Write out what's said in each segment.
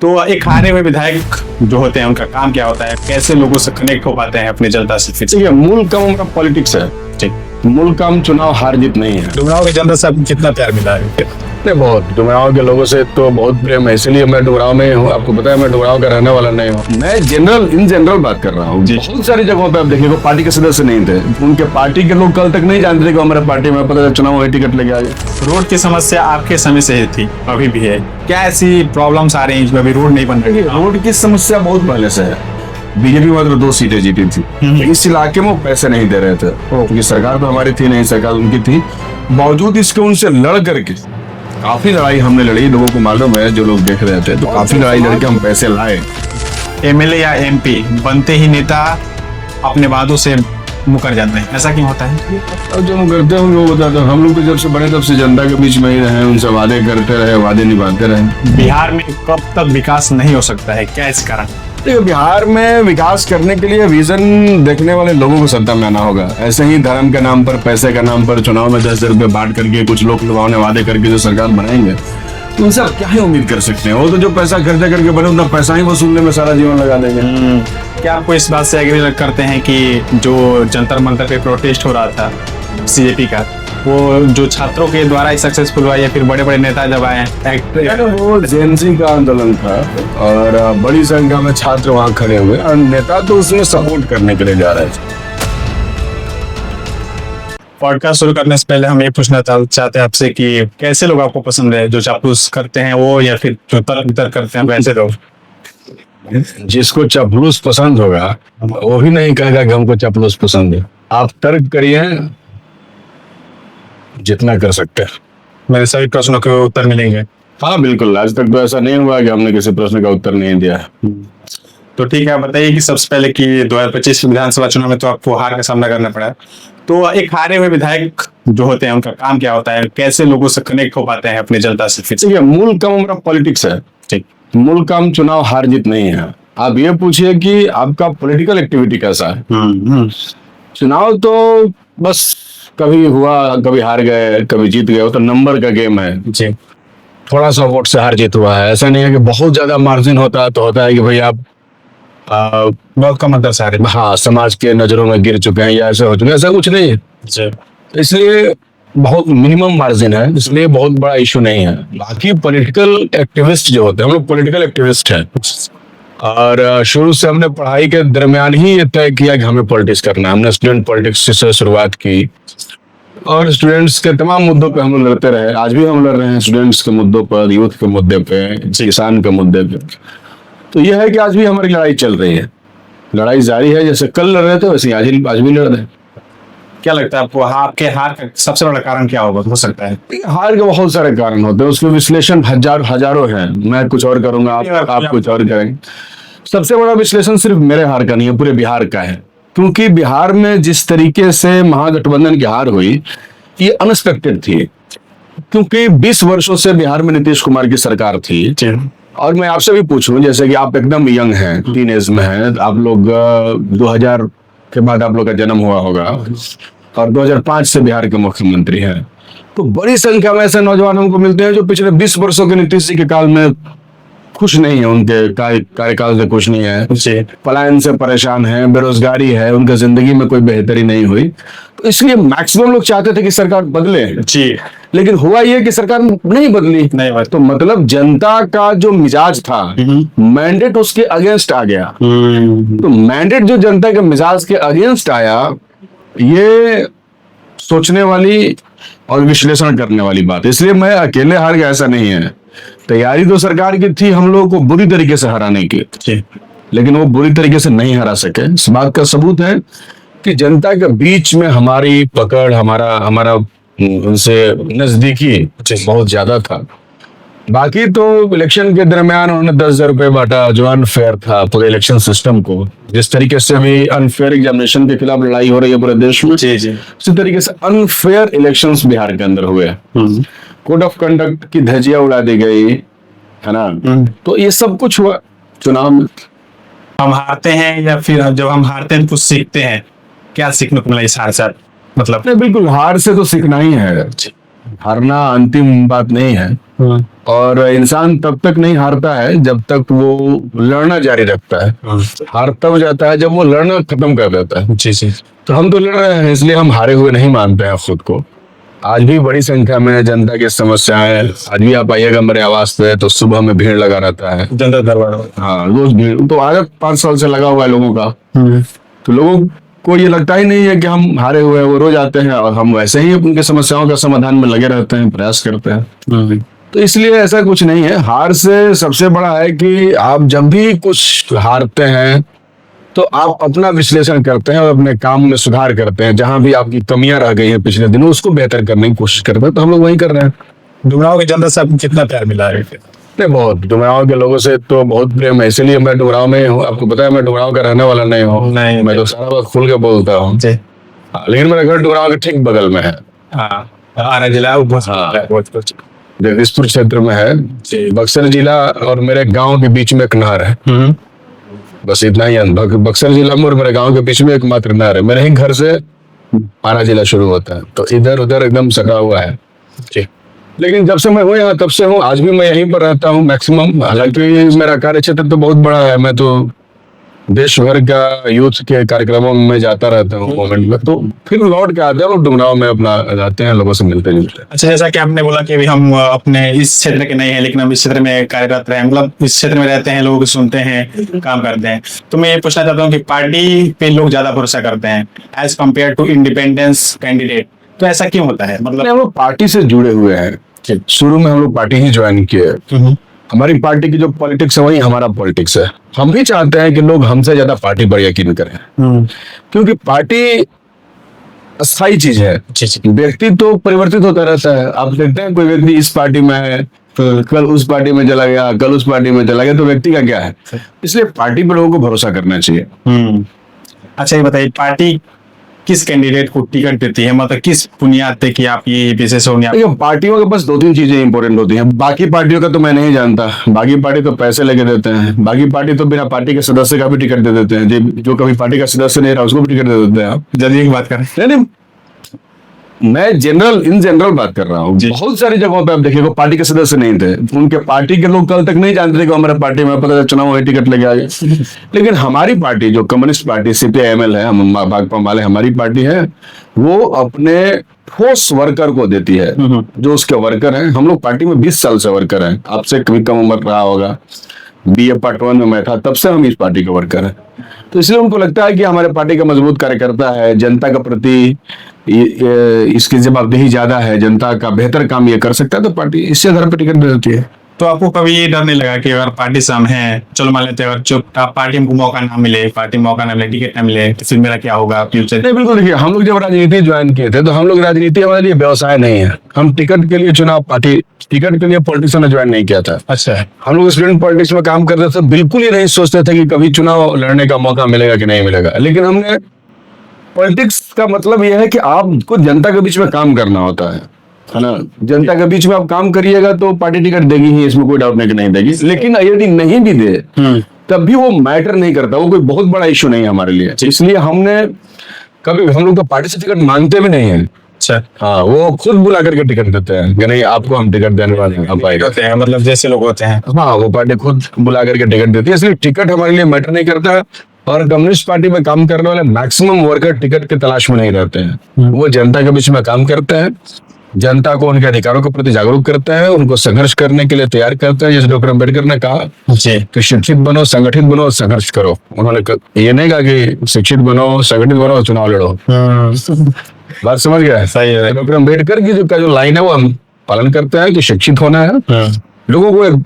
तो एक हारे हुए विधायक जो होते हैं उनका काम क्या होता है, कैसे लोगों से कनेक्ट हो पाते हैं अपनी जनता से? फिर देखिए, मूल काम हमारा पॉलिटिक्स है। ठीक, मूल काम चुनाव हार जीत नहीं है। डुमरांव की जनता से आपको कितना प्यार मिला है? नहीं, बहुत डुमरांव के लोगों से तो बहुत प्रेम है, इसलिए मैं डुमरांव में हूँ। आपको पता है मैं डुमरांव का रहने वाला नहीं हूँ। मैं इन जनरल बात कर रहा हूँ। बहुत सारी जगहों पे आप देखिए पार्टी के सदस्य नहीं थे, उनके पार्टी के लोग कल तक नहीं जानते थे कि हमारे पार्टी में, पता चुनाव वही टिकट लेके आ गए। रोड की समस्या आपके समय से ही थी, अभी भी है क्या? ऐसी प्रॉब्लम्स आ रही हैं जो अभी रोड नहीं बन रही? रोड की समस्या बहुत पहले से है। बीजेपी मात्र 2 सीटें जीती थी। इस इलाके में वो पैसे नहीं दे रहे थे, क्योंकि सरकार तो हमारी थी नहीं, सरकार उनकी थी। बावजूद इसके उनसे लड़ करके काफी लड़ाई हमने लड़ी, लोगों को मालूम है, जो लोग देख रहे थे, तो काफी लड़ाई लड़के हम पैसे लाए। एमएलए या एमपी बनते ही नेता अपने वादों से मुकर जाते हैं, ऐसा क्यों होता है? और जो हम करते हैं वो बताते हैं। हम लोग तो जब से बने तब से जनता के बीच में ही रहे, उनसे वादे करते रहे, वादे निभाते रहे। बिहार में कब तक विकास नहीं हो सकता है, क्या इस कारण? देखिए, बिहार में विकास करने के लिए विजन देखने वाले लोगों को सत्ता में आना होगा। ऐसे ही धर्म के नाम पर, पैसे के नाम पर चुनाव में 10 रुपए बांट करके कुछ लोग लुभावने वादे करके जो सरकार बनाएंगे, तो उनसे आप क्या ही उम्मीद कर सकते हैं? वो तो जो पैसा खर्चा करके बने उतना पैसा ही वसूलने में सारा जीवन लगा देंगे। क्या आपको इस बात से एग्री करते हैं कि जो जंतर मंतर पे प्रोटेस्ट हो रहा था सीजेपी का, वो जो छात्रों के द्वारा ही सक्सेसफुल हुआ या फिर बड़े बड़े नेता जब आए वो जेएनसी का आंदोलन था और बड़ी संख्या में छात्र वहां खड़े हुए और नेता तो उसमें सपोर्ट करने के लिए जा रहे थे। पॉडकास्ट शुरू करने से पहले हम ये पूछना चाहते हैं आपसे कि कैसे लोग आपको पसंद है? जो चापलूस करते हैं वो, या फिर जो तर्क वितर्क करते हैं वैसे लोग? जिसको चापलूस पसंद होगा वो भी नहीं कहेगा कि हमको चापलूस पसंद है। आप तर्क करिए जितना कर सकते हैं, मेरे सभी प्रश्नों के उत्तर मिलेंगे। हाँ बिल्कुल, आज तक तो ऐसा नहीं हुआ कि हमने किसी प्रश्न का उत्तर नहीं दिया। तो ठीक है, बताइए कि सबसे पहले कि 2025 विधानसभा चुनाव में तो आपको हार का सामना करना पड़ा, तो एक हारे हुए विधायक जो होते हैं उनका काम क्या होता है, कैसे लोगों से कनेक्ट हो पाते हैं अपनी जनता से? फिर देखिए, मूल काम हमारा पॉलिटिक्स है। ठीक, मूल काम चुनाव हार जीत नहीं है। आप ये पूछिए कि आपका पॉलिटिकल एक्टिविटी कैसा है। चुनाव तो बस कभी हुआ, कभी हार गए, कभी जीत गए, वो तो नंबर का गेम है जी। थोड़ा सा वोट से हार जीत हुआ है, ऐसा नहीं है कि बहुत ज्यादा मार्जिन होता है तो होता है कि भाई आप बहुत कम अंतर से हारे। हाँ समाज के नजरों में गिर चुके हैं या ऐसे हो चुके हैं, ऐसा कुछ नहीं है। जी। इसलिए बहुत मिनिमम मार्जिन है, इसलिए बहुत बड़ा इशू नहीं है। बाकी पॉलिटिकल एक्टिविस्ट जो होते हैं, हम लोग पॉलिटिकल एक्टिविस्ट हैं और शुरू से हमने पढ़ाई के दरमियान ही ये तय किया कि हमें पॉलिटिक्स करना है। हमने स्टूडेंट पॉलिटिक्स से शुरुआत की और स्टूडेंट्स के तमाम मुद्दों पे हम लोग लड़ते रहे। आज भी हम लड़ रहे हैं स्टूडेंट्स के मुद्दों पर, यूथ के मुद्दे पे, किसान के मुद्दे पे। तो यह है कि आज भी हमारी लड़ाई चल रही है, लड़ाई जारी है। जैसे कल लड़ रहे थे वैसे आज भी लड़ रहे हैं। क्या लगता है आपको आपके हार का सबसे बड़ा कारण क्या हो सकता है? हार के बहुत सारे कारण होते हैं, उसके विश्लेषण हजारों हैं। मैं कुछ और करूंगा, आप कुछ और करेंगे। सबसे बड़ा विश्लेषण सिर्फ मेरे हार का नहीं है, पूरे बिहार का है। क्योंकि बिहार में जिस तरीके से महागठबंधन की हार हुई, ये अनएक्सपेक्टेड थी। क्योंकि 20 वर्षों से बिहार में नीतीश कुमार की सरकार थी। और मैं आपसे भी पूछूं, जैसे कि आप एकदम यंग हैं, टीनेज में हैं, आप लोग 2000 के बाद आप लोग का जन्म हुआ होगा और 2005 से बिहार के मुख्यमंत्री हैं। तो बड़ी संख्या में ऐसे नौजवान हमको मिलते हैं जो पिछले 20 वर्षों के नीतीश जी के काल में खुश नहीं है, उनके कार्यकाल से खुश नहीं है, पलायन से परेशान है, बेरोजगारी है, उनके जिंदगी में कोई बेहतरी नहीं हुई। तो इसलिए मैक्सिमम लोग चाहते थे कि सरकार बदले जी, लेकिन हुआ ये कि सरकार नहीं बदली। नहीं, तो मतलब जनता का जो मिजाज था, मैंडेट उसके अगेंस्ट आ गया। तो मैंडेट जो जनता के मिजाज के अगेंस्ट आया, ये सोचने वाली और विश्लेषण करने वाली बात। इसलिए मैं अकेले हार गया ऐसा नहीं है। तैयारी तो सरकार की थी हम लोगों को बुरी तरीके से हराने की, लेकिन वो बुरी तरीके से नहीं हरा सके। इस बात का सबूत है कि जनता के बीच में हमारी पकड़, हमारा उनसे नजदीकी बहुत ज्यादा था। बाकी तो इलेक्शन के दरमियान उन्होंने 10,000 रुपए बांटा, जो अनफेयर था पूरे इलेक्शन सिस्टम को। जिस तरीके से अभी अनफेयर एग्जामिनेशन के खिलाफ लड़ाई हो रही है पूरे देश में, उसी तरीके से अनफेयर इलेक्शंस बिहार के अंदर हुए। कोड ऑफ कंडक्ट की धज्जियां उड़ा दी गई है ना। तो ये सब कुछ हुआ चुनाव में। हम हारते हैं या फिर जब हम हारते हैं कुछ सीखते हैं, क्या सीखने को मिला इस हार से? मतलब नहीं, बिल्कुल हार से तो सीखना ही है। हारना अंतिम बात नहीं है, और इंसान तब तक नहीं हारता है जब तक वो लड़ना जारी रखता है। हार तब हो जाता है जब वो लड़ना खत्म कर देता है। जी जी। तो हम तो लड़ रहे हैं, इसलिए हम हारे हुए नहीं मानते हैं खुद को। आज भी बड़ी संख्या में जनता की समस्याएं, आज भी आप आइएगा मेरे आवास पे तो सुबह में भीड़ लगा रहता है। जनता दरबार। हाँ, रोज भीड़, तो आदत 5 साल से लगा हुआ है लोगों का। तो लोगों को ये लगता ही नहीं है कि हम हारे हुए हैं, वो रोज आते हैं और हम वैसे ही उनके समस्याओं का समाधान में लगे रहते हैं, प्रयास करते हैं। तो इसलिए ऐसा कुछ नहीं है। हार से सबसे बड़ा है कि आप जब भी कुछ हारते हैं तो आप अपना विश्लेषण करते हैं और अपने काम में सुधार करते हैं। जहां भी आपकी कमियां रह गई हैं पिछले दिनों, उसको बेहतर करने की कोशिश करते हैं। तो हम लोग वही कर रहे हैं। डुमरांव की जनता से आपको कितना प्यार मिला है? नहीं, बहुत। डुमरांव के लोगों से तो बहुत प्रेम है, इसलिए मैं डुमरांव में हूँ। आपको पता है मैं डुमरांव का रहने वाला नहीं हूँ। नहीं, मैं तो सारा बात खुल के बोलता हूँ। जी। लेकिन मेरा घर डुमरांव के ठीक बगल में है। हाँ, आरा जिला बहुत कुछ जगदीशपुर क्षेत्र में है। बक्सर जिला और मेरे गांव के बीच में एक नहर है। बस इतना ही अंतर। बक्सर जिला में और मेरे गांव के बीच में एकमात्र नहर है। मेरे ही घर से आरा जिला शुरू होता है, तो इधर उधर एकदम सटा हुआ है। जी। लेकिन जब से मैं हूँ यहाँ तब से हूँ, आज भी मैं यहीं पर रहता हूँ मैक्सिमम। हालांकि मेरा कार्य क्षेत्र तो बहुत बड़ा है, मैं तो देश भर का यूथ के कार्यक्रमों में मैं जाता रहता हूँ मोमेंट में। तो फिर लौट के आते हैं और डुमरांव में अपना जाते हैं, लोगों से मिलते जुलते हैं। अच्छा, जैसा कि आपने बोला कि अभी हम अपने इस क्षेत्र के नहीं है, लेकिन हम इस क्षेत्र में कार्यरत रहे, मतलब इस क्षेत्र में रहते हैं, लोगों को सुनते हैं, काम करते हैं। तो मैं ये पूछना चाहता हूँ कि पार्टी पे लोग ज्यादा भरोसा करते हैं as compare to independence candidate, तो ऐसा क्यों होता है? मतलब हम लोग पार्टी से जुड़े हुए हैं। शुरू में हम लोग पार्टी ही ज्वाइन किए। हमारी पार्टी की जो पॉलिटिक्स है वही हमारा पॉलिटिक्स है। हम भी चाहते हैं कि लोग हमसे ज्यादा पार्टी पर यकीन करें, क्योंकि पार्टी अस्थायी चीज है। व्यक्ति तो परिवर्तित होता रहता है। आप देखते हैं कोई व्यक्ति इस पार्टी में है, कल उस पार्टी में चला गया, कल उस पार्टी में चला गया, तो व्यक्ति का क्या है? इसलिए पार्टी पर लोगों को भरोसा करना चाहिए। अच्छा, ये बताइए पार्टी किस कैंडिडेट को टिकट देती है, मतलब किस बुनियाद पे कि आप ये विशेष होंगे? देखिए, पार्टियों के पास 2-3 चीजें इंपॉर्टेंट होती हैं। बाकी पार्टियों का तो मैं नहीं जानता। बाकी पार्टी तो पैसे लेके देते हैं। बाकी पार्टी तो बिना पार्टी के सदस्य का भी टिकट दे देते हैं। जो कभी पार्टी का सदस्य नहीं रहा उसको भी टिकट दे देते हैं। आप जल्दी की बात करें। नहीं, मैं इन जनरल बात कर रहा हूँ। बहुत सारी जगहों पे आप देखिएगा पार्टी के सदस्य नहीं थे, उनके पार्टी के लोग कल तक नहीं जानते थे कि हमारे पार्टी में, पता चुनाव में टिकट लेके आ गए। लेकिन हमारी पार्टी जो कम्युनिस्ट पार्टी CPIML है, हम भाकपा वाले, हमारी पार्टी है, वो अपने ठोस वर्कर को देती है। जो उसके वर्कर हैं, हम लोग पार्टी में 20 साल से वर्कर हैं। आपसे कभी कम उम्र रहा होगा। BA पार्ट 1 में मैं था, तब से हम इस पार्टी के वर्कर हैं। तो इसलिए उनको लगता है कि हमारे पार्टी का मजबूत कार्यकर्ता है, जनता के प्रति इसकी जवाबदेही ज्यादा है, जनता का बेहतर काम ये कर सकता है, तो पार्टी इससे आधार पर टिकट दे देती है। तो आपको कभी ये डर नहीं लगा कि अगर पार्टी से हम हैं, चलो मान लेते हैं, अगर चुप पार्टी हमको मौका ना मिले, पार्टी मौका ना मिले, टिकट ना मिले, तो फिर मेरा क्या होगा फ्यूचर? नहीं, बिल्कुल। देखिए, हम लोग जब राजनीति ज्वाइन किए थे तो हम लोग राजनीति हमारे लिए व्यवसाय नहीं है। हम टिकट के लिए चुनाव, पार्टी टिकट के लिए पॉलिटिक्स ने ज्वाइन नहीं किया था। अच्छा। हम लोग स्टूडेंट पॉलिटिक्स में काम करते थे, बिल्कुल ही नहीं सोचते थे कि कभी चुनाव लड़ने का मौका मिलेगा कि नहीं मिलेगा। लेकिन हमने पॉलिटिक्स का मतलब यह है कि आपको जनता के बीच में काम करना होता है ना। जनता के बीच में आप काम करिएगा तो पार्टी टिकट देगी ही, इसमें कोई डाउट नहीं कि नहीं देगी। लेकिन यदि नहीं भी दे तब भी वो मैटर नहीं करता, वो कोई बहुत बड़ा इश्यू नहीं है हमारे लिए। इसलिए हमने कभी, हम लोग तो पार्टी से टिकट मांगते भी नहीं है। अच्छा। हाँ, वो खुद बुला करके टिकट देते हैं कि नहीं आपको हम टिकट देने वाले हैं, आप आइए। मतलब जैसे लोग होते हैं, हाँ, वो पार्टी खुद बुला करके टिकट देती है। इसलिए टिकट हमारे लिए मैटर नहीं करता। और कम्युनिस्ट पार्टी में काम करने वाले मैक्सिमम वर्कर टिकट की तलाश में नहीं रहते हैं। वो जनता के बीच में काम करते हैं, जनता को उनके अधिकारों के प्रति जागरूक करते हैं, उनको संघर्ष करने के लिए तैयार करते हैं। जैसे डॉक्टर अम्बेडकर ने कहा कि शिक्षित बनो, संगठित बनो, संघर्ष करो। उन्होंने ये नहीं कहा कि शिक्षित बनो, संगठित बनो, चुनाव लड़ो। बात समझ गया? सही है। डॉक्टर अम्बेडकर की जो लाइन है वो हम पालन करते हैं कि शिक्षित होना है, लोगों को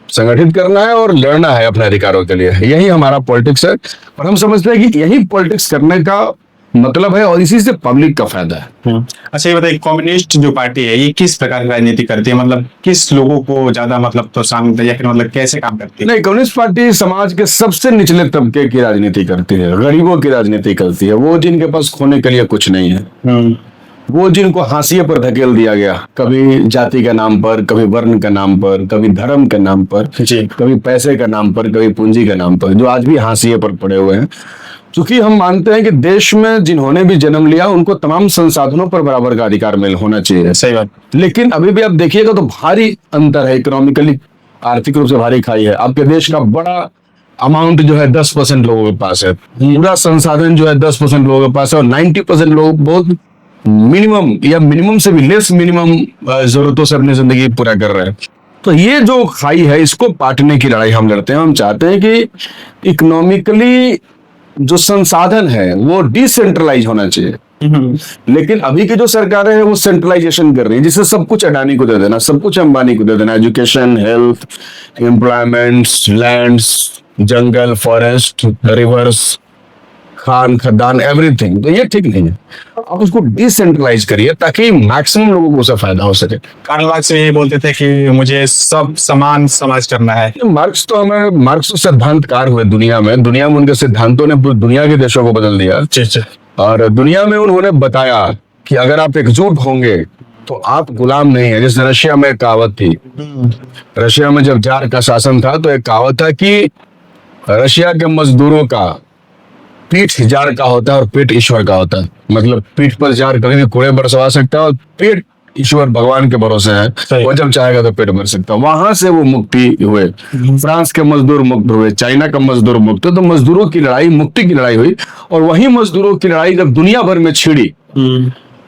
संगठित करना है और लड़ना है अपने अधिकारों के लिए। यही हमारा पॉलिटिक्स है और हम समझते हैं कि यही पॉलिटिक्स करने का मतलब है और इसी से पब्लिक का फायदा है। अच्छा, ये बताइए कम्युनिस्ट जो पार्टी है ये किस प्रकार की राजनीति करती है, मतलब किस लोगों को ज्यादा मतलब प्रोत्साहन देती है, मतलब कैसे काम करती है? नहीं, कम्युनिस्ट पार्टी समाज के सबसे निचले तबके की राजनीति करती है, गरीबों की राजनीति करती है। वो जिनके पास खोने के लिए कुछ नहीं है, वो जिनको हाशिए पर धकेल दिया गया, कभी जाति के नाम पर, कभी वर्ण के नाम पर, कभी धर्म के नाम पर, कभी पैसे के नाम पर, कभी पूंजी के नाम पर, जो आज भी हाशिए पर पड़े हुए हैं, क्योंकि हम मानते हैं कि देश में जिन्होंने भी जन्म लिया उनको तमाम संसाधनों पर बराबर का अधिकार मिल होना चाहिए। सही बात। लेकिन अभी भी आप देखिएगा तो भारी अंतर है, इकोनॉमिकली आर्थिक रूप से भारी खाई है। आपके देश का बड़ा अमाउंट जो है 10% लोगों के पास है, पूरा संसाधन जो है 10% लोगों के पास है, और 90% लोग बहुत मिनिमम या मिनिमम से भी लेस मिनिमम जरूरतों से अपनी जिंदगी पूरा कर रहे हैं। तो ये जो खाई है इसको पाटने की लड़ाई हम लड़ते हैं। हम चाहते हैं कि इकोनॉमिकली जो संसाधन है वो डिसेंट्रलाइज होना चाहिए, लेकिन अभी की जो सरकारें हैं वो सेंट्रलाइजेशन कर रही है, जिससे सब कुछ अडानी को दे देना, सब कुछ अंबानी को दे देना, एजुकेशन, हेल्थ, एम्प्लॉयमेंट्स, लैंड्स, जंगल, फॉरेस्ट, रिवर्स, खान खदान, एवरीथिंग। तो ये ठीक नहीं है। आप उसको डिसेंट्रलाइज करिए ताकि मैक्सिमम लोगों को उससे फायदा हो सके। कार्ल मार्क्स यही बोलते थे कि मुझे सब समान समाज करना है। मार्क्स तो सिद्धांतकार हुए दुनिया में उनके सिद्धांतों ने पूरी दुनिया के देशों को बदल दिया। और दुनिया में उन्होंने बताया कि अगर आप एकजुट होंगे तो आप गुलाम नहीं है। जैसे रशिया में एक कहावत थी, रशिया में जब जार का शासन था तो एक कहावत था कि रशिया के मजदूरों का पीठ जार का होता है और पेट ईश्वर का होता है। मतलब पीठ पर जार कभी भी कूड़े बरसवा सकता है और पेट ईश्वर भगवान के भरोसे है, वो जब चाहेगा तो पेट भर सकता है। वहां से वो मुक्ति हुए। फ्रांस के मजदूर मुक्त हुए, चाइना का मजदूर मुक्त हुए। तो मजदूरों की लड़ाई, मुक्ति की लड़ाई हुई। और वही मजदूरों की लड़ाई जब दुनिया भर में छिड़ी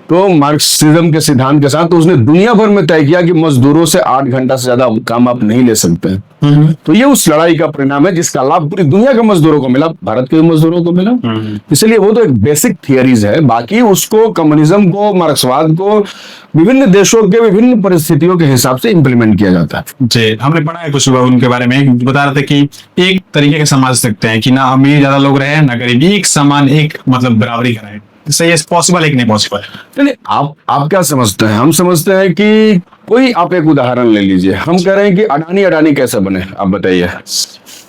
तो मार्क्सिज्म के सिद्धांत के साथ तो उसने दुनिया भर में तय किया कि मजदूरों से 8 घंटा से ज्यादा काम आप नहीं ले सकते। तो ये उस लड़ाई का परिणाम है जिसका लाभ पूरी दुनिया के मजदूरों को मिला, भारत के मजदूरों को मिला। इसलिए वो तो एक बेसिक थियरीज है। बाकी उसको, कम्युनिज्म को, मार्क्सवाद को विभिन्न देशों के विभिन्न परिस्थितियों के हिसाब से इम्प्लीमेंट किया जाता है। जी, हमने पढ़ा है कुछ उनके बारे में, बता रहे थे कि एक तरीके का समाज सकते हैं कि ना अमीर ज्यादा लोग रहे ना गरीब, एक समान, एक मतलब बराबरी कराए। सही है, पॉसिबल है कि नहीं पॉसिबल? नहीं, आप क्या समझते हैं? हम समझते हैं कि कोई, आप एक उदाहरण ले लीजिए। हम कह रहे हैं कि अडानी कैसे बने, आप बताइए।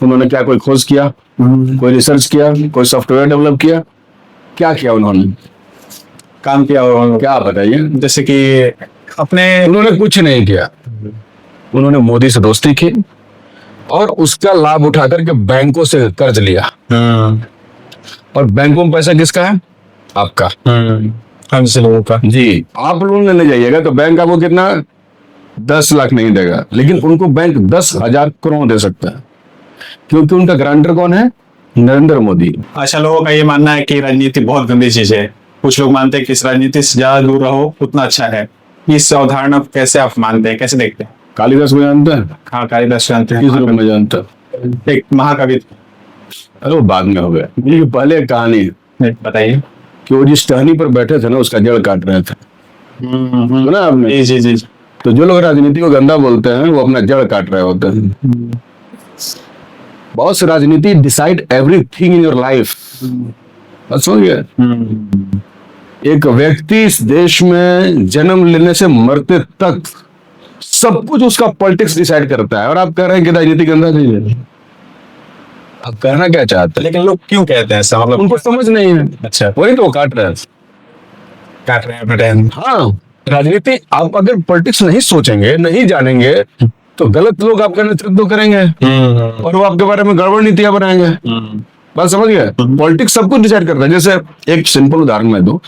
उन्होंने क्या कोई खोज किया, कोई रिसर्च किया, कोई सॉफ्टवेयर डेवलप किया? क्या किया उन्होंने? काम किया क्या बताइए? जैसे कि उन्होंने कुछ नहीं किया। उन्होंने मोदी से दोस्ती की और उसका लाभ उठा करके बैंकों से कर्ज लिया। और बैंकों में पैसा किसका है? आपका, हमसे लोगों का। जी, आप लोन लेने जाइएगा तो बैंक आपको कितना, 10 लाख नहीं देगा, लेकिन उनको बैंक 10,000 करोड़ दे सकता है, क्योंकि उनका गारंटर कौन है? नरेंद्र मोदी। अच्छा, लोगों का ये मानना है कि राजनीति बहुत गंदी चीज है। कुछ लोग मानते हैं कि इस राजनीति से ज्यादा दूर रहो उतना अच्छा है। इस अवधारणा कैसे आप मानते हैं, कैसे देखते हैं? कालिदास को जानते हैं? हाँ, कालिदास जानते हैं। किस रूप में जानते हैं? एक महाकवि। अरे वो बाद में हो गया, ये पहले कहानी बताइए। कि वो जिस टहनी पर बैठे थे ना उसका जड़ काट रहे थे। सुना आपने? जी जी जी। तो जो लोग राजनीति को गंदा बोलते हैं वो अपना जड़ काट रहे होते हैं। बहुत सी राजनीति decide everything in your life. समझिए, एक व्यक्ति इस देश में जन्म लेने से मरते तक सब कुछ उसका पॉलिटिक्स डिसाइड करता है। और आप कह रहे हैं कि राजनीति गंदा नहीं है। आप कहना क्या चाहते हैं? लेकिन लोग क्यों कहते हैं ऐसा? मतलब उनको समझ नहीं है। अच्छा, वही तो काट रहे हैं अपने टाइम। हाँ, राजनीति, आप अगर पॉलिटिक्स नहीं सोचेंगे, नहीं जानेंगे तो गलत लोग आपका नेतृत्व करेंगे और वो आपके बारे में गड़बड़ नीतियां बनाएंगे। बात समझ गए? पॉलिटिक्स सब कुछ डिसाइड करता है। जैसे एक सिंपल उदाहरण मैं दूं,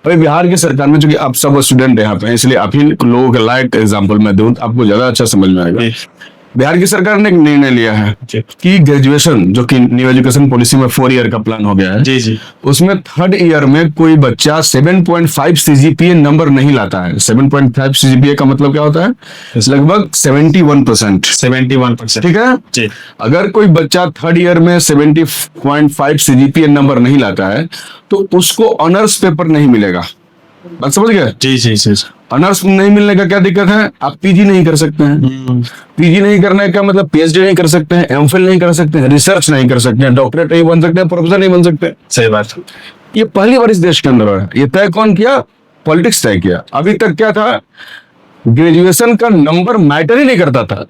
अभी बिहार की सरकार में, चूंकि आप सब स्टूडेंट यहाँ पे हैं इसलिए आप ही लोगों के लायक एग्जाम्पल मैं दूं, आपको ज्यादा अच्छा समझ में आएगा। बिहार की सरकार ने एक निर्णय लिया है कि ग्रेजुएशन, जो कि न्यू एजुकेशन पॉलिसी में 4 ईयर का प्लान हो गया है, जी जी, उसमें 3rd ईयर में कोई बच्चा 7.5 सीजीपीए नंबर नहीं लाता है। 7.5 सीजीपीए का मतलब क्या होता है? लगभग 71%। ठीक है जी। अगर कोई बच्चा 3rd ईयर में 70.5 सीजीपीए नंबर नहीं लाता है तो उसको ऑनर्स पेपर नहीं मिलेगा। बात समझ गए? जी जी जी। ऑनर्स नहीं मिलने का क्या दिक्कत है? आप पीजी नहीं कर सकते हैं। पीजी नहीं करने का मतलब पीएचडी नहीं कर सकते हैं, एमफिल नहीं कर सकते हैं, रिसर्च नहीं कर सकते हैं, डॉक्टरेट नहीं बन सकते हैं, प्रोफेसर नहीं बन सकते। सही बात। ये पहली बार इस देश के अंदर है। ये तय कौन किया? पॉलिटिक्स तय किया। अभी तक क्या था? ग्रेजुएशन का नंबर मैटर ही नहीं करता था।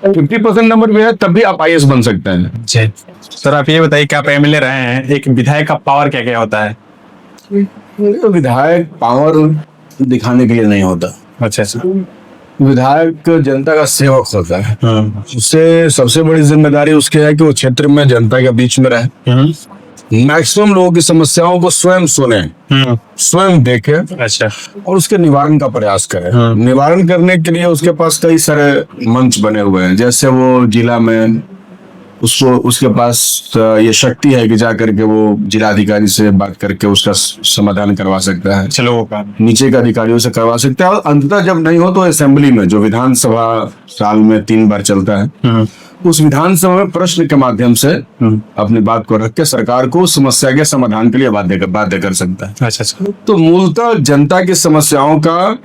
50% नंबर भी है तब भी आप आईएएस बन सकते हैं। जी सर, आप ये बताइए कि आप एमएलए रहे हैं, एक विधायक का पावर क्या क्या होता है? विधायक पावर दिखाने के लिए नहीं होता। अच्छा, विधायक जनता का सेवक होता है। उससे सबसे बड़ी जिम्मेदारी उसकी है कि वो क्षेत्र में जनता के बीच में रहे मैक्सिमम लोगों की समस्याओं को स्वयं सुने, स्वयं देखे अच्छा। और उसके निवारण का प्रयास करें। निवारण करने के लिए उसके पास कई सारे मंच बने हुए हैं, जैसे वो जिला में उसको उसके पास ये शक्ति है कि जा करके वो जिलाधिकारी से बात करके उसका समाधान करवा सकता है, चलो का नीचे के अधिकारियों से करवा सकता है, और अंततः जब नहीं हो तो असेंबली में, जो विधानसभा साल में 3 बार चलता है, उस विधानसभा में प्रश्न के माध्यम से अपनी बात को रख के सरकार को उस समस्या के समाधान के लिए बाध्य कर सकता है। अच्छा अच्छा। तो मूलतः जनता की समस्याओं का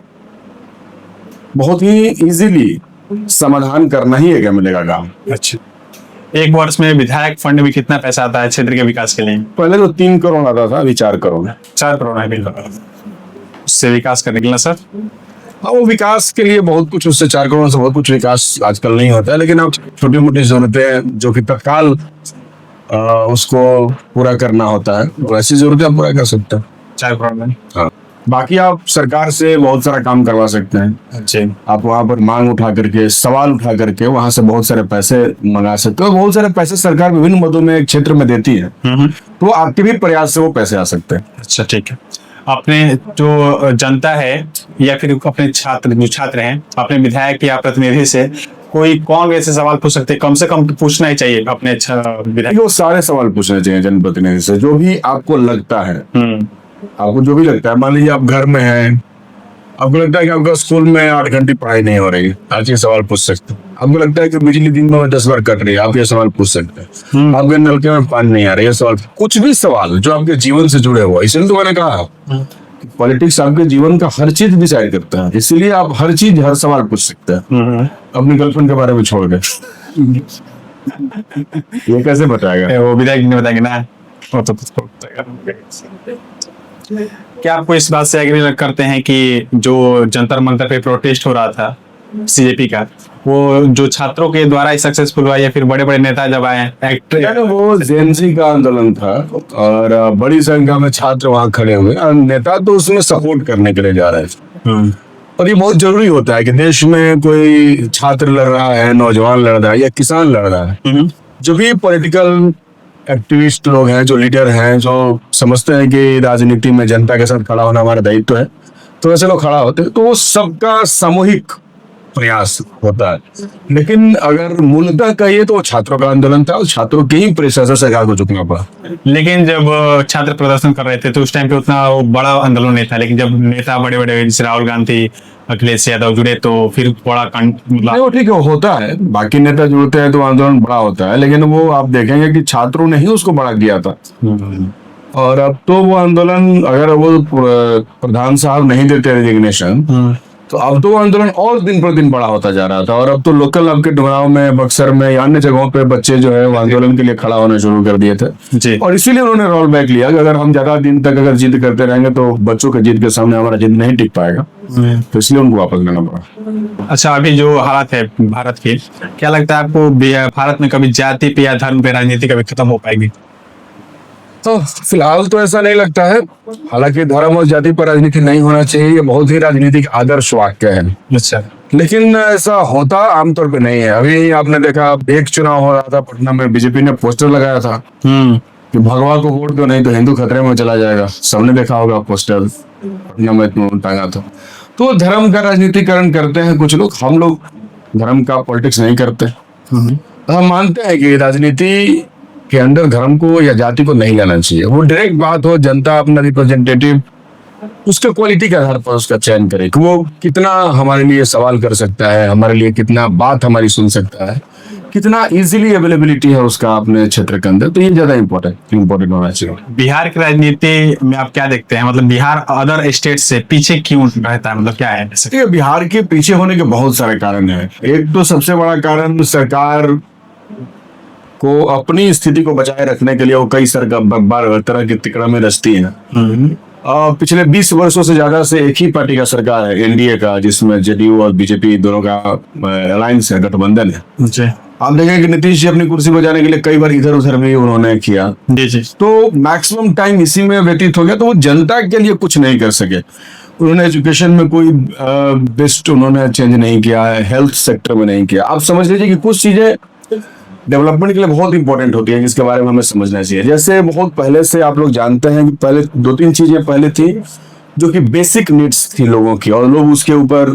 बहुत ही इजीली समाधान करना ही एक एमएलए का काम। अच्छा, एक वर्ष में विधायक फंड में कितना पैसा आता है क्षेत्र के विकास के लिए? पहले तो 3 करोड़ आता था, अभी 4 करोड़ है। 4 करोड़ है बिल, उससे विकास करने के लिए सर? हाँ, वो विकास के लिए बहुत कुछ, उससे 4 करोड़ से बहुत कुछ विकास आजकल नहीं होता है, लेकिन अब छोटी मोटी जरूरतें जो कि तत्काल उसको पूरा करना होता है, वैसी जरूरतें आप पूरा कर सकते हैं 4 करोड़ में। हाँ, बाकी आप सरकार से बहुत सारा काम करवा सकते हैं। जी। आप वहां पर मांग उठा करके, सवाल उठा करके वहां से बहुत सारे पैसे मंगा सकते हो। बहुत सारे पैसे सरकार विभिन्न मदों में एक क्षेत्र में देती है, तो आपके भी प्रयास से वो पैसे आ सकते हैं। अच्छा ठीक है। अपने जो जनता है या फिर अपने जो छात्र हैं, अपने विधायक या प्रतिनिधि से कोई कौन ऐसे सवाल पूछ सकते हैं, कम से कम पूछना ही चाहिए अपने विधायक? वो सारे सवाल पूछने चाहिए जनप्रतिनिधि से, जो भी आपको लगता है। आपको जो भी लगता है, मान लीजिए आप घर में हैं, आपको लगता है कि आपका स्कूल में 8 घंटे पढ़ाई नहीं हो रही है, आज ये सवाल पूछ सकते हैं। आपको लगता है कि बिजली दिन में 10 बार कट रही है, आप ये सवाल पूछ सकते हैं। आपके नलके में पानी नहीं आ रहा है, ये सवाल, कुछ भी सवाल जो आपके जीवन से जुड़े हुआ। इसलिए तो मैंने कहा पॉलिटिक्स आपके जीवन का हर चीज डिसाइड करता है, इसलिए आप हर चीज, हर सवाल पूछ सकते हैं। अपनी गर्लफ्रेंड के बारे में छोड़ के ये कैसे बताएगा? वो विधायक नहीं बताएंगे ना, वो तो क्या आपको इस बात से एग्री करते हैं कि जो जंतर मंतर पे प्रोटेस्ट हो रहा था सीजेपी का, वो जो छात्रों के द्वारा ही सक्सेसफुल हुआ या फिर बड़े बड़े नेता जब आए एक्टर? वो जेएनजी का आंदोलन था और बड़ी संख्या में छात्र वहां खड़े हुए, और नेता तो उसमें सपोर्ट करने के लिए जा रहे थे। और ये बहुत जरूरी होता है कि देश में कोई छात्र लड़ रहा है, नौजवान लड़ रहा है या किसान लड़ रहा है, जो भी पॉलिटिकल एक्टिविस्ट लोग हैं, जो लीडर हैं, जो समझते हैं कि राजनीति में जनता के साथ खड़ा होना हमारा दायित्व है, तो ऐसे लोग खड़ा होते हैं, तो वो सबका सामूहिक प्रयास होता है। लेकिन अगर मूलतः कहिए तो छात्रों का आंदोलन था, और छात्रों के ही प्रेशर से सरकार को झुकना पड़ा। लेकिन जब छात्र प्रदर्शन कर रहे थे तो उस टाइम पे उतना बड़ा आंदोलन नहीं था, लेकिन जब नेता बड़े बड़े जैसे राहुल गांधी, अखिलेश यादव जुड़े तो फिर बड़ा नहीं, वो ठीक है, होता है, बाकी नेता जुड़ते हैं तो आंदोलन बड़ा होता है, लेकिन वो आप देखेंगे कि छात्रों ने ही उसको बड़ा किया था। और अब तो वो आंदोलन, अगर वो प्रधान साहब नहीं देते रेजिग्नेशन, तो अब तो वो आंदोलन और दिन पर दिन बड़ा होता जा रहा था। और अब तो लोकल आपके डुमराव में, बक्सर में या अन्य जगहों पे बच्चे जो है वो आंदोलन के लिए खड़ा होना शुरू कर दिए थे जी। और इसीलिए उन्होंने रोल बैक लिया कि अगर हम ज्यादा दिन तक अगर जिद करते रहेंगे तो बच्चों के जिद के सामने हमारा जिद नहीं टिक पाएगा, तो इसलिए उनको वापस लेना पड़ा। अच्छा, अभी जो हालात है भारत के, क्या लगता है आपको भारत में कभी जाति पे या धर्म पे राजनीति कभी खत्म हो पाएगी? तो फिलहाल तो ऐसा नहीं लगता है। हालांकि धर्म और जाति पर राजनीति नहीं होना चाहिए, ये बहुत ही राजनीतिक आदर्श वाक्य है। अच्छा, लेकिन ऐसा होता आमतौर पे नहीं है। अभी आपने देखा, एक चुनाव हो रहा था पटना में, बीजेपी ने पोस्टर लगाया था कि भगवा को वोट दो नहीं तो हिंदू खतरे में चला जाएगा। सबने देखा होगा पोस्टर, पटना में टांगा था। तो धर्म का राजनीतिकरण करते हैं कुछ लोग, हम लोग धर्म का पॉलिटिक्स नहीं करते। हम मानते हैं कि राजनीति के अंदर धर्म को या जाति को नहीं लाना चाहिए। वो डायरेक्ट बात हो, जनता अपना रिप्रेजेंटेटिव उसके क्वालिटी के आधार पर उसका चयन करे कि वो कितना हमारे लिए सवाल कर सकता है, हमारे लिए कितना बात हमारी सुन सकता है, कितना इजीली अवेलेबिलिटी है उसका अपने क्षेत्र के अंदर। तो ये ज्यादा इम्पोर्टेंट होना चाहिए। बिहार की राजनीति में आप क्या देखते हैं, मतलब बिहार अदर स्टेट से पीछे क्यों रहता है, मतलब क्या है? देखिए, बिहार के पीछे होने के बहुत सारे कारण हैं। एक तो सबसे बड़ा कारण, सरकार को अपनी स्थिति को बचाए रखने के लिए वो कई तरह की तिकड़ा में रचती है। पिछले 20 वर्षों से ज्यादा से एक ही पार्टी का सरकार है, एनडीए का, जिसमें जेडीयू और बीजेपी दोनों का अलायंस है, गठबंधन है। जी। आप देखेंगे कि नीतीश जी अपनी कुर्सी बचाने के लिए कई बार इधर उधर भी उन्होंने किया। जी। तो मैक्सिमम टाइम इसी में व्यतीत हो गया, तो वो जनता के लिए कुछ नहीं कर सके। उन्होंने एजुकेशन में कोई बेस्ट उन्होंने चेंज नहीं किया है, हेल्थ सेक्टर में नहीं किया। आप समझ लीजिए कि कुछ चीजें डेवलपमेंट के लिए बहुत इंपॉर्टेंट होती है, जिसके बारे में हमें समझना चाहिए। जैसे बहुत पहले से आप लोग जानते हैं कि पहले 2-3 चीजें पहले थी जो कि बेसिक नीड्स थी लोगों की, और लोग उसके ऊपर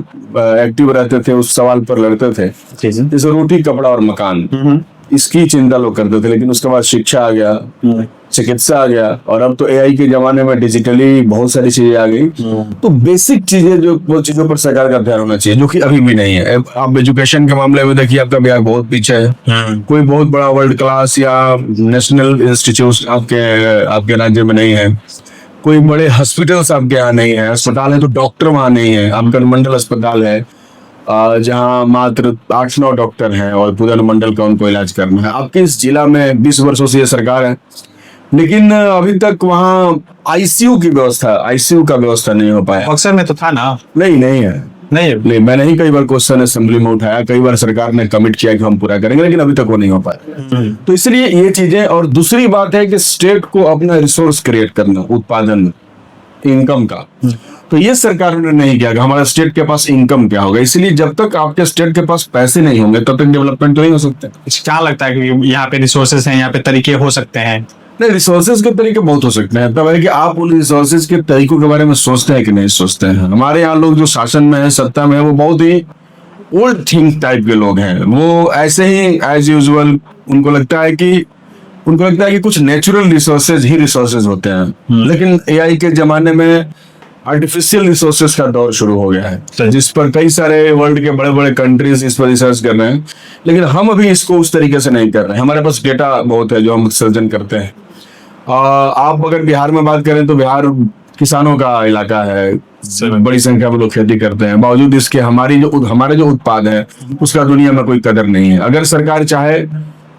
एक्टिव रहते थे, उस सवाल पर लड़ते थे। जैसे रोटी, कपड़ा और मकान, इसकी चिंता लोग करते थे। लेकिन उसके बाद शिक्षा आ गया, चिकित्सा आ गया, और अब तो एआई के जमाने में डिजिटली बहुत सारी चीजें आ गई। तो बेसिक चीजें, जो वो चीजों पर सरकार का ध्यान होना चाहिए, जो कि अभी भी नहीं है। आप एजुकेशन के मामले में देखिए, आपका बिहार बहुत पीछे है। कोई बहुत बड़ा वर्ल्ड क्लास या नेशनल इंस्टीट्यूट आपके राज्य में नहीं है। कोई बड़े हॉस्पिटल्स आपके यहाँ नहीं है। अस्पताल है तो डॉक्टर वहाँ नहीं है। आपका अनुमंडल अस्पताल है जहाँ मात्र 8-9 डॉक्टर हैं और पूरे अनुमंडल का उनको इलाज करना है। आपके इस जिला में 20 वर्षों से ये सरकार है, लेकिन अभी तक वहाँ आईसीयू का व्यवस्था नहीं हो पाया। बक्सर में तो था ना? नहीं है। नहीं, मैंने ही कई बार क्वेश्चन असेंबली में उठाया, कई बार सरकार ने कमिट किया कि हम पूरा करेंगे, लेकिन अभी तक वो नहीं हो पाया। तो इसलिए ये चीजें, और दूसरी बात है कि स्टेट को अपना रिसोर्स क्रिएट करना, उत्पादन, इनकम का, तो ये सरकार ने नहीं किया कि हमारा स्टेट के पास इनकम क्या होगा। इसलिए जब तक आपके स्टेट के पास पैसे नहीं होंगे तब तक डेवलपमेंट तो नहीं हो सकता। क्या लगता है कि यहाँ पे रिसोर्सेस हैं, यहाँ पे तरीके हो सकते हैं? नहीं, रिसोर्सेज के तरीके बहुत हो सकते हैं, तब है कि आप उन रिसोर्सेज के तरीकों के बारे में सोचते हैं कि नहीं सोचते हैं। हमारे यहाँ लोग जो शासन में है, सत्ता में है, वो बहुत ही ओल्ड थिंक टाइप के लोग हैं। वो ऐसे ही एज यूजुअल उनको लगता है कि कुछ नेचुरल रिसोर्सेज ही रिसोर्सेज होते हैं। लेकिन एआई के जमाने में आर्टिफिशियल रिसोर्सेज का दौर शुरू हो गया है, जिस पर कई सारे वर्ल्ड के बड़े बड़े कंट्रीज इस पर रिसर्च कर रहे हैं। लेकिन हम अभी इसको उस तरीके से नहीं कर रहे हैं। हमारे पास डेटा बहुत है जो हम सर्जन करते हैं। आप अगर बिहार में बात करें तो बिहार किसानों का इलाका है, बड़ी संख्या में लोग खेती करते हैं। बावजूद इसके हमारे जो उत्पाद है उसका दुनिया में कोई कदर नहीं है। अगर सरकार चाहे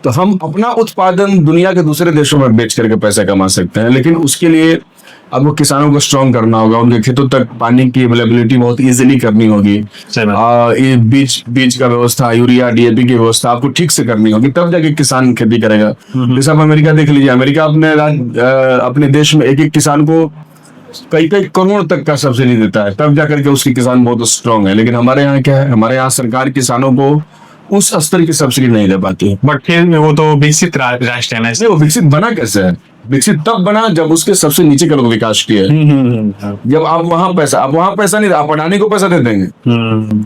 तो हम अपना उत्पादन दुनिया के दूसरे देशों में बेच करके पैसा कमा सकते हैं, लेकिन उसके लिए अब वो किसानों को स्ट्रॉन्ग करना होगा। उनके खेतों तक पानी की अवेलेबिलिटी बहुत इजीली करनी होगी। ये बीज का व्यवस्था, यूरिया, डीएपी की व्यवस्था आपको ठीक से करनी होगी, तब जाके किसान खेती करेगा। जैसे आप अमेरिका देख लीजिए, अमेरिका अपने देश में एक किसान को कई करोड़ तक का सब्सिडी देता है, तब जाकर के उसकी किसान बहुत स्ट्रॉन्ग है। लेकिन हमारे यहाँ क्या है, हमारे यहाँ सरकार किसानों को उस स्तर की सब्सिडी नहीं दे पाती है। बट फिर वो तो विकसित राष्ट्र है ना? नहीं, वो विकसित बना कैसे है? विकसित तब बना जब उसके सबसे नीचे के लोग विकास किए। जब आप वहां पैसा नहीं, आप अडानी को पैसा दे देंगे।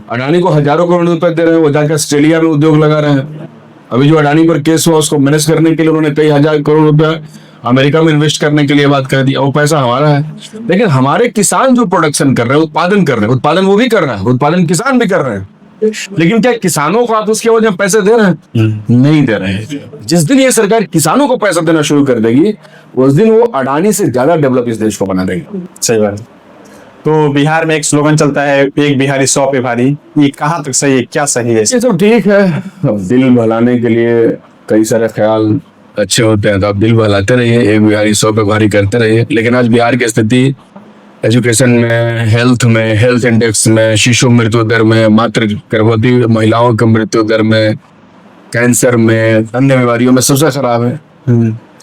अडानी को हजारों करोड़ रुपए दे रहे हैं, वो जाकर ऑस्ट्रेलिया में उद्योग लगा रहे हैं। अभी जो अडानी पर केस हुआ उसको मैनेज करने के लिए उन्होंने कई हजार करोड़ रुपया अमेरिका में इन्वेस्ट करने के लिए बात कर दिया। वो पैसा हमारा है। लेकिन हमारे किसान जो प्रोडक्शन कर रहे हैं, उत्पादन कर रहे हैं, उत्पादन वो भी कर रहे हैं, उत्पादन किसान भी कर रहे हैं। लेकिन क्या किसानों को आप उसके वजह पैसे दे रहे हैं? नहीं दे रहे हैं। जिस दिन ये सरकार किसानों को पैसा देना शुरू कर देगी, उस दिन वो अडानी से ज्यादा डेवलप इस देश को बना देगी। सही बात। तो बिहार में एक स्लोगन चलता है, एक बिहारी 100 पे भारी। ये कहाँ तक सही है, क्या सही है? ये सब ठीक है। अब दिल बहलाने के लिए कई सारे ख्याल अच्छे होते हैं, तो आप दिल बहलाते रहिए, एक बिहारी 100 पे भारी करते रहिए। लेकिन आज बिहार की स्थिति एजुकेशन में, हेल्थ इंडेक्स में, शिशु मृत्यु दर में, मातृ गर्भवती महिलाओं के मृत्यु दर में, कैंसर में, अन्य बीमारियों में सबसे खराब है।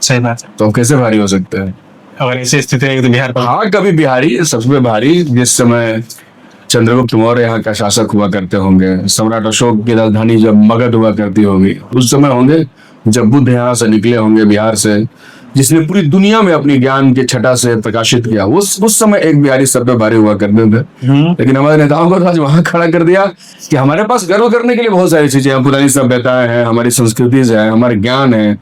सही बात है। तो हम कैसे भारी हो सकते हैं? अगर ऐसी स्थिति है तो बिहार पर, हाँ, कभी बिहारी सबसे भारी जिस समय चंद्रगुप्त मौर्य यहाँ का शासक हुआ करते होंगे, सम्राट अशोक की राजधानी जब मगध हुआ करती होगी, उस समय होंगे जब बुद्ध यहाँ से निकले होंगे बिहार से, जिसने पूरी दुनिया में अपनी ज्ञान के छटा से प्रकाशित किया। उस समय एक बिहारी सब पे भारी हुआ करते थे। लेकिन हमारे नेताओं को आज वहां खड़ा कर दिया कि हमारे पास गर्व करने के लिए बहुत सारी चीजें हैं, पुरानी सभ्यताएं हैं, हमारी संस्कृति है, हमारे ज्ञान है,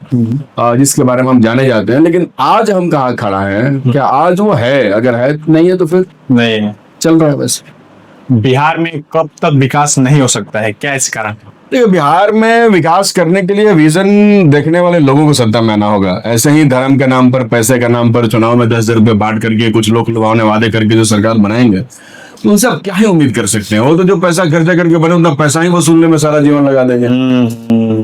जिसके बारे में हम जाने जाते हैं। लेकिन आज हम कहाँ खड़ा है? क्या आज वो है? अगर है नहीं है तो फिर नहीं चल रहा है बस। बिहार में कब तक विकास नहीं हो सकता है, क्या इस कारण? देखिए, बिहार में विकास करने के लिए विजन देखने वाले लोगों को सत्ता में आना होगा। ऐसे ही धर्म के नाम पर, पैसे के नाम पर चुनाव में 10,000 रुपए बांट करके कुछ लोग लुभावने वादे करके जो सरकार बनाएंगे, तो उनसे आप क्या ही उम्मीद कर सकते हैं? वो तो जो पैसा खर्चा करके बने उतना पैसा ही वसूलने में सारा जीवन लगा देंगे।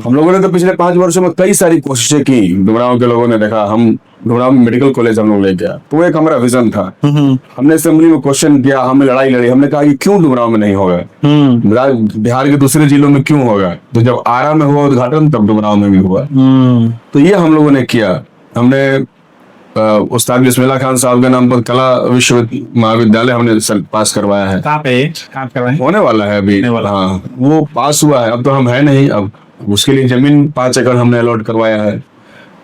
हम लोगों ने तो पिछले 5 वर्षों में कई सारी कोशिशें की। डुमरांव के लोगों ने देखा, हम डुमरांव में मेडिकल कॉलेज हम लोग लेके आए, तो एक हमारा विजन था। हमने असेंबली में क्वेश्चन किया, हमने लड़ाई लड़ी, हमने कहा कि क्यों डुमरांव में नहीं होगा, बिहार के दूसरे जिलों में क्यों होगा? तो जब आरा में हुआ उद्घाटन तब डुमरांव में भी हुआ। तो ये हम लोगों ने किया। हमने उस्ताद बिस्मिल्लाह खान साहब के नाम पर कला महाविद्यालय हमने पास करवाया है। कहाँ पे करवाए? होने वाला है अभी। हाँ, वो पास हुआ है। अब तो हम है नहीं, अब उसके लिए जमीन 5 एकड़ हमने अलॉट करवाया है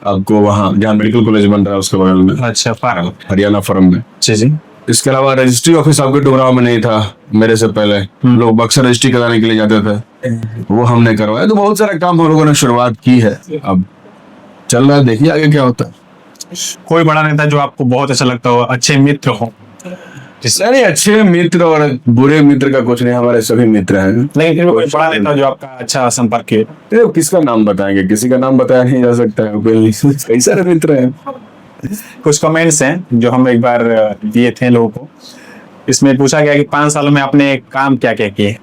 आपको, वहाँ जहाँ मेडिकल कॉलेज बन रहा है उसके बगल में, अच्छा, फार्म। हरियाणा फर्म में। जी जी। इसके अलावा रजिस्ट्री ऑफिस आपके डुमराव में नहीं था मेरे से पहले, लोग बक्सर रजिस्ट्री कराने के लिए जाते थे, वो हमने करवाया। तो बहुत सारा काम हम लोगों ने शुरुआत की है, अब चल रहा है, देखिए आगे क्या होता है। कोई बड़ा नेता जो आपको बहुत अच्छा लगता हो, अच्छे मित्र हो? नहीं, अच्छे मित्र और बुरे मित्र का कुछ नहीं, हमारे सभी मित्र हैं। लेकिन फिर कोई बड़ा नेता जो आपका अच्छा संपर्क है? तो किसका नाम बताएंगे, किसी का नाम बताया नहीं जा सकता है, कई सारे मित्र हैं। कुछ कमेंट्स हैं जो हम एक बार दिए थे लोगों को, इसमें पूछा गया कि 5 सालों में आपने काम क्या क्या किए?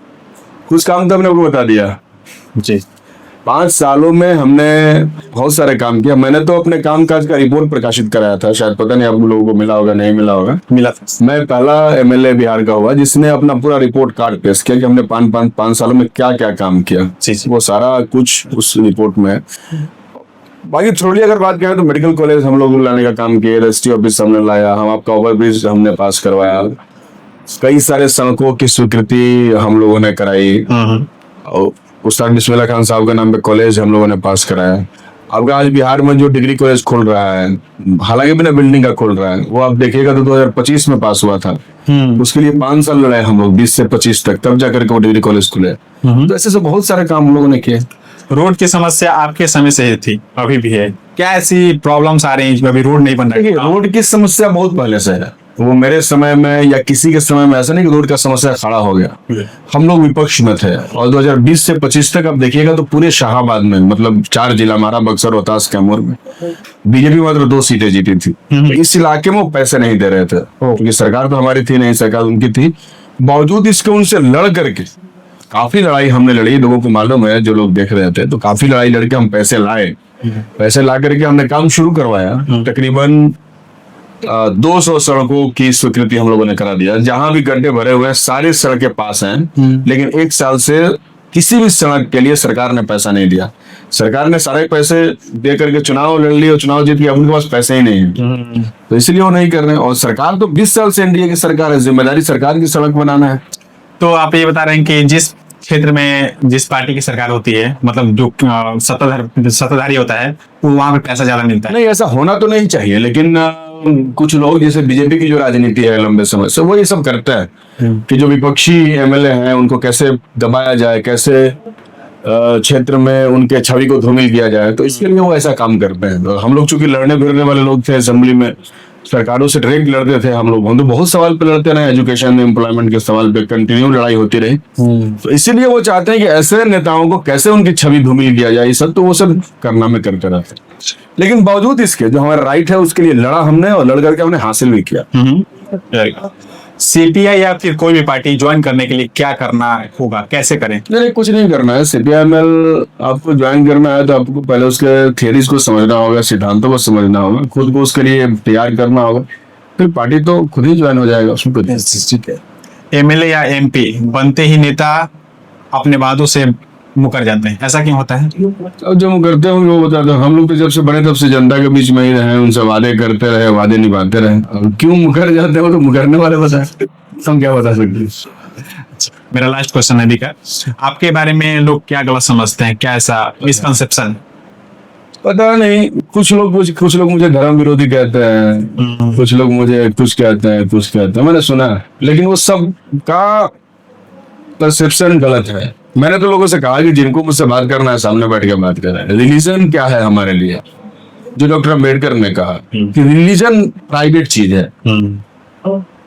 कुछ काम तो हमने आपको बता दिया जी। 5 सालों में हमने बहुत सारे काम किया। मैंने तो अपने काम काज का रिपोर्ट प्रकाशित कराया था, शायद पता नहीं आप लोगों को मिला होगा, नहीं मिला होगा। मिला था। मैं पहला एमएलए बिहार का हुआ जिसने अपना पूरा रिपोर्ट कार्ड पेश किया कि हमने 5 सालों में क्या क्या काम किया। जी जी। वो सारा कुछ उस रिपोर्ट में है। बाकी थोड़ी अगर बात करें तो मेडिकल कॉलेज हम लोग लाने का काम किया, रजिस्ट्री ऑफिस हमने लाया, हम आपका ओवरब्रिज हमने पास करवाया, कई सारे सड़कों की स्वीकृति हम लोगों ने कराई, और उस्ताद बिस्मिल्लाह खान साहब के नाम पे कॉलेज हम लोगों ने पास कराया। अब आज बिहार में जो डिग्री कॉलेज खोल रहा है, हालांकि बिना बिल्डिंग का खोल रहा है, वो आप देखिएगा तो 2025 में पास हुआ था। उसके लिए 5 साल लड़ाए हम लोग, 20 से 25 तक, तब जाकर के वो डिग्री कॉलेज खुले। तो ऐसे बहुत सारे काम हम लोगों ने किए। रोड की समस्या आपके समय से ही थी, अभी भी है क्या? ऐसी प्रॉब्लम्स आ रही हैं अभी रोड नहीं बन रही? रोड की समस्या बहुत पहले से है, वो मेरे समय में या किसी के समय में ऐसा नहीं कि रोड का समस्या खड़ा हो गया। हम लोग विपक्ष में थे, और 2020 से 25 तक आप देखिएगा तो पूरे शाहाबाद में, मतलब 4 जिला हमारा, बक्सर, रोहतास, कैमूर में बीजेपी मात्र 2 सीटें जीती थी। तो इस इलाके में वो पैसे नहीं दे रहे थे, क्योंकि सरकार तो हमारी थी नहीं, सरकार उनकी थी। बावजूद इसके उनसे लड़ करके, काफी लड़ाई हमने लड़ी, लोगों को मालूम है जो लोग देख रहे थे, तो काफी लड़ाई लड़के हम पैसे लाए। पैसे ला करके हमने काम शुरू करवाया। तकरीबन 200 सड़कों की स्वीकृति हम लोगों ने करा दिया। जहां भी गड्ढे भरे हुए हैं सारी सड़कें पास हैं, लेकिन 1 साल से किसी भी सड़क के लिए सरकार ने पैसा नहीं दिया। सरकार ने सारे पैसे दे करके चुनाव लड़ लिए और चुनाव जीत गया, उनके पास पैसे ही नहीं है, तो इसलिए वो नहीं कर रहे हैं। और सरकार तो 20 साल से एनडीए की सरकार है, जिम्मेदारी सरकार की सड़क बनाना है। तो आप ये बता रहे हैं कि जिस क्षेत्र में जिस पार्टी की सरकार होती है, मतलब जो सत्ताधारी होता है, वो वहां पे पैसा ज्यादा मिलता है? नहीं, ऐसा होना तो नहीं चाहिए, लेकिन कुछ लोग जैसे बीजेपी की जो राजनीति है लंबे समय से, वो ये सब करता है कि जो विपक्षी एमएलए हैं उनको कैसे दबाया जाए, कैसे क्षेत्र में उनके छवि को धूमिल किया जाए, तो इसके लिए वो ऐसा काम करते हैं। तो हम लोग चूंकि लड़ने भिड़ने वाले लोग थे, असेंबली में सरकारों से डायरेक्ट लड़ते थे हम तो बहुत सवाल पे लड़ते रहे, एजुकेशन एम्प्लॉयमेंट के सवाल पे कंटिन्यू लड़ाई होती रही। तो इसीलिए वो चाहते हैं कि ऐसे नेताओं को कैसे उनकी छवि धूमिल किया जाए, सब तो वो सब करना में करते रहते हैं। लेकिन बावजूद इसके जो हमारा राइट है उसके लिए लड़ा हमने, और लड़ करके हमने हासिल भी किया। सीपीआई या फिर कोई भी पार्टी ज्वाइन करने के लिए क्या करना होगा, कैसे करें? नहीं, कुछ नहीं करना है। सीपीआईएमएल आपको ज्वाइन करना है तो आपको पहले उसके थियरीज को समझना होगा, सिद्धांतों को समझना होगा, खुद को उसके लिए तैयार करना होगा, फिर पार्टी तो खुद ही ज्वाइन हो जाएगा उसमें कोई ठीक है। एमएलए या एमपी बनते ही नेता अपने वादों से मुकर जाते हैं, ऐसा क्यों होता है? अब जो मुकरते हैं वो बताते हैं। हम लोग तो जब से बने तब से जनता के बीच में ही रहे, उनसे वादे करते रहे, वादे निभाते रहे। अब क्यों मुकर जाते हैं वो तो मुकरने वाले बताए, हम क्या बता सकते हैं। मेरा लास्ट क्वेश्चन है का, आपके बारे में लोग क्या गलत समझते हैं, क्या ऐसा मिसकंसेप्शन? पता नहीं, कुछ लोग मुझे धर्म विरोधी कहते हैं, कुछ लोग मुझे कुछ कहते हैं, मैंने सुना है, लेकिन वो सब का परसेप्शन गलत है। मैंने तो लोगों से कहा कि जिनको मुझसे बात करना है सामने बैठ के बात करें। रिलीजन क्या है हमारे लिए, जो डॉक्टर अम्बेडकर ने कहा कि रिलीजन प्राइवेट चीज है,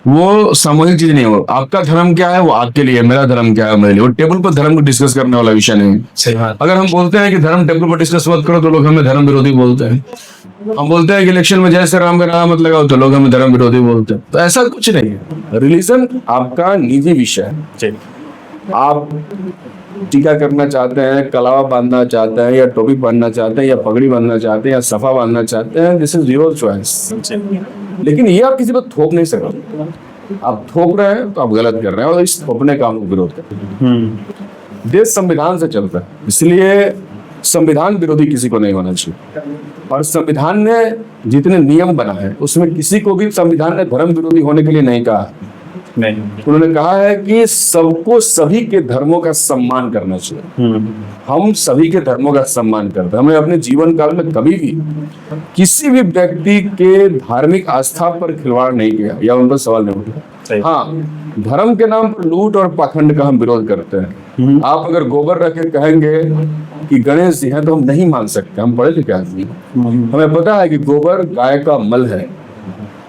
वो सामूहिक चीज नहीं हो। आपका धर्म क्या है वो आपके लिए, मेरा धर्म क्या है मेरे लिए। वो टेबल पर धर्म को डिस्कस करने वाला विषय नहीं है। सही बात। अगर हम बोलते हैं कि धर्म टेबल पर डिस्कस मत करो तो लोग हमें धर्म विरोधी बोलते हैं। हम बोलते हैं कि इलेक्शन में जय श्री राम का नारा मत लगाओ तो लोग हमें धर्म विरोधी बोलते हैं। तो ऐसा कुछ नहीं है। रिलीजन आपका निजी विषय है। आप टीका करना चाहते हैं, कलावा बांधना चाहते हैं, या टोपी पहनना चाहते हैं, या पगड़ी बांधना चाहते हैं, या सफा बांधना चाहते हैं, दिस इज योर चॉइस। लेकिन ये आप किसी पर थोप नहीं सकते। आप थोप रहे हैं तो आप गलत कर रहे हैं, और इस थोपने का हम विरोध करते हैं। देश संविधान से चलता है, इसलिए संविधान विरोधी किसी को नहीं होना चाहिए। और संविधान ने जितने नियम बना है उसमें किसी को भी संविधान ने धर्म विरोधी होने के लिए नहीं कहा। नहीं। उन्होंने कहा है कि सबको सभी के धर्मों का सम्मान करना चाहिए। हम सभी के धर्मों का सम्मान करते हैं। हमें अपने जीवन काल में कभी भी किसी भी व्यक्ति के धार्मिक आस्था पर खिलवाड़ नहीं किया या उन पर सवाल नहीं सही। उठाया। हाँ, धर्म के नाम पर लूट और पाखंड का हम विरोध करते हैं। आप अगर गोबर रख के कहेंगे कि गणेश जी हैं तो हम नहीं मान सकते। हम पढ़े लिखे आदमी हैं। हमें पता है कि गोबर गाय का मल है,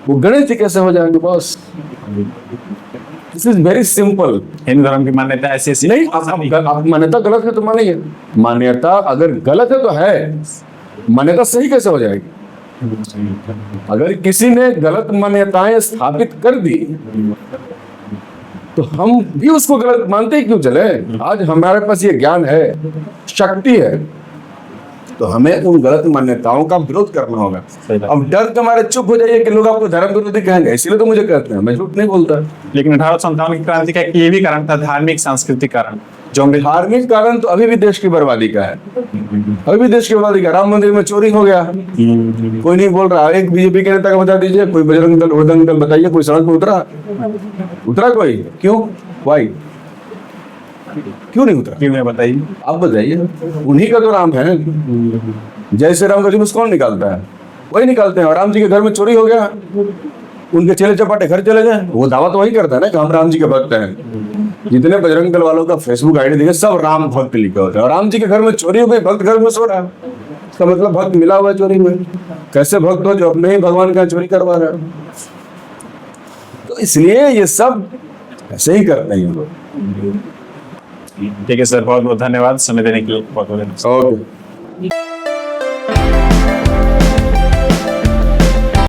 वो गणेश जी कैसे हो जाएंगे boss? This is very simple. Hindu धर्म की मान्यता ऐसी ऐसी नहीं, आप मान्यता गलत है तो मानिए। मान्यता अगर गलत है तो है, मान्यता सही कैसे हो जाएगी? अगर किसी ने गलत मान्यताएं स्थापित कर दी तो हम भी उसको गलत मानते ही क्यों चले? आज हमारे पास ये ज्ञान है, शक्ति है, तो हमें उन गलत मान्यताओं का विरोध करना होगा। अब डर के मारे चुप हो जाइए कि लोग आपको धर्म विरोधी कहेंगे, इसीलिए तो मुझे कहते हैं, मैं झूठ नहीं बोलता। लेकिन 1857 की क्रांति का ये भी कारण था, धार्मिक सांस्कृतिक कारण, जो अंग्रेज धार्मिक कारण तो अभी भी देश की बर्बादी का है। अभी भी देश की बर्बादी का। राम मंदिर में चोरी हो गया, कोई नहीं बोल रहा। एक बीजेपी के नेता का बता दीजिए, कोई बजरंग दल, उड़दंग दल बताइए, कोई सड़क पर उतरा कोई? क्यों? वाई? क्यों नहीं उतरा? क्यों है बताइए? आप बताइए। उन्हीं का तो राम है। जय श्री राम का जुलूस कौन निकालता है? वही निकालते हैं। और राम जी के घर में चोरी हो गया, उनके चेले चपाटे घर चले गए, वो दावा तो वही करता है ना कि हम राम जी के भक्त हैं। जितने बजरंग दल वालों का फेसबुक आईडी देखे, सब राम भक्त लिखे होते हैं। और राम जी के घर में चोरी हो गई, भक्त घर में सो रहा है, इसका मतलब भक्त मिला हुआ है चोरी में। कैसे भक्त हो जो अपने ही भगवान का चोरी करवा रहा है? तो इसलिए ये सब ऐसे ही करते हैं लोग। ठीक है सर, बहुत बहुत धन्यवाद समय देने के लिए। बहुत बहुत धन्यवाद। ओके।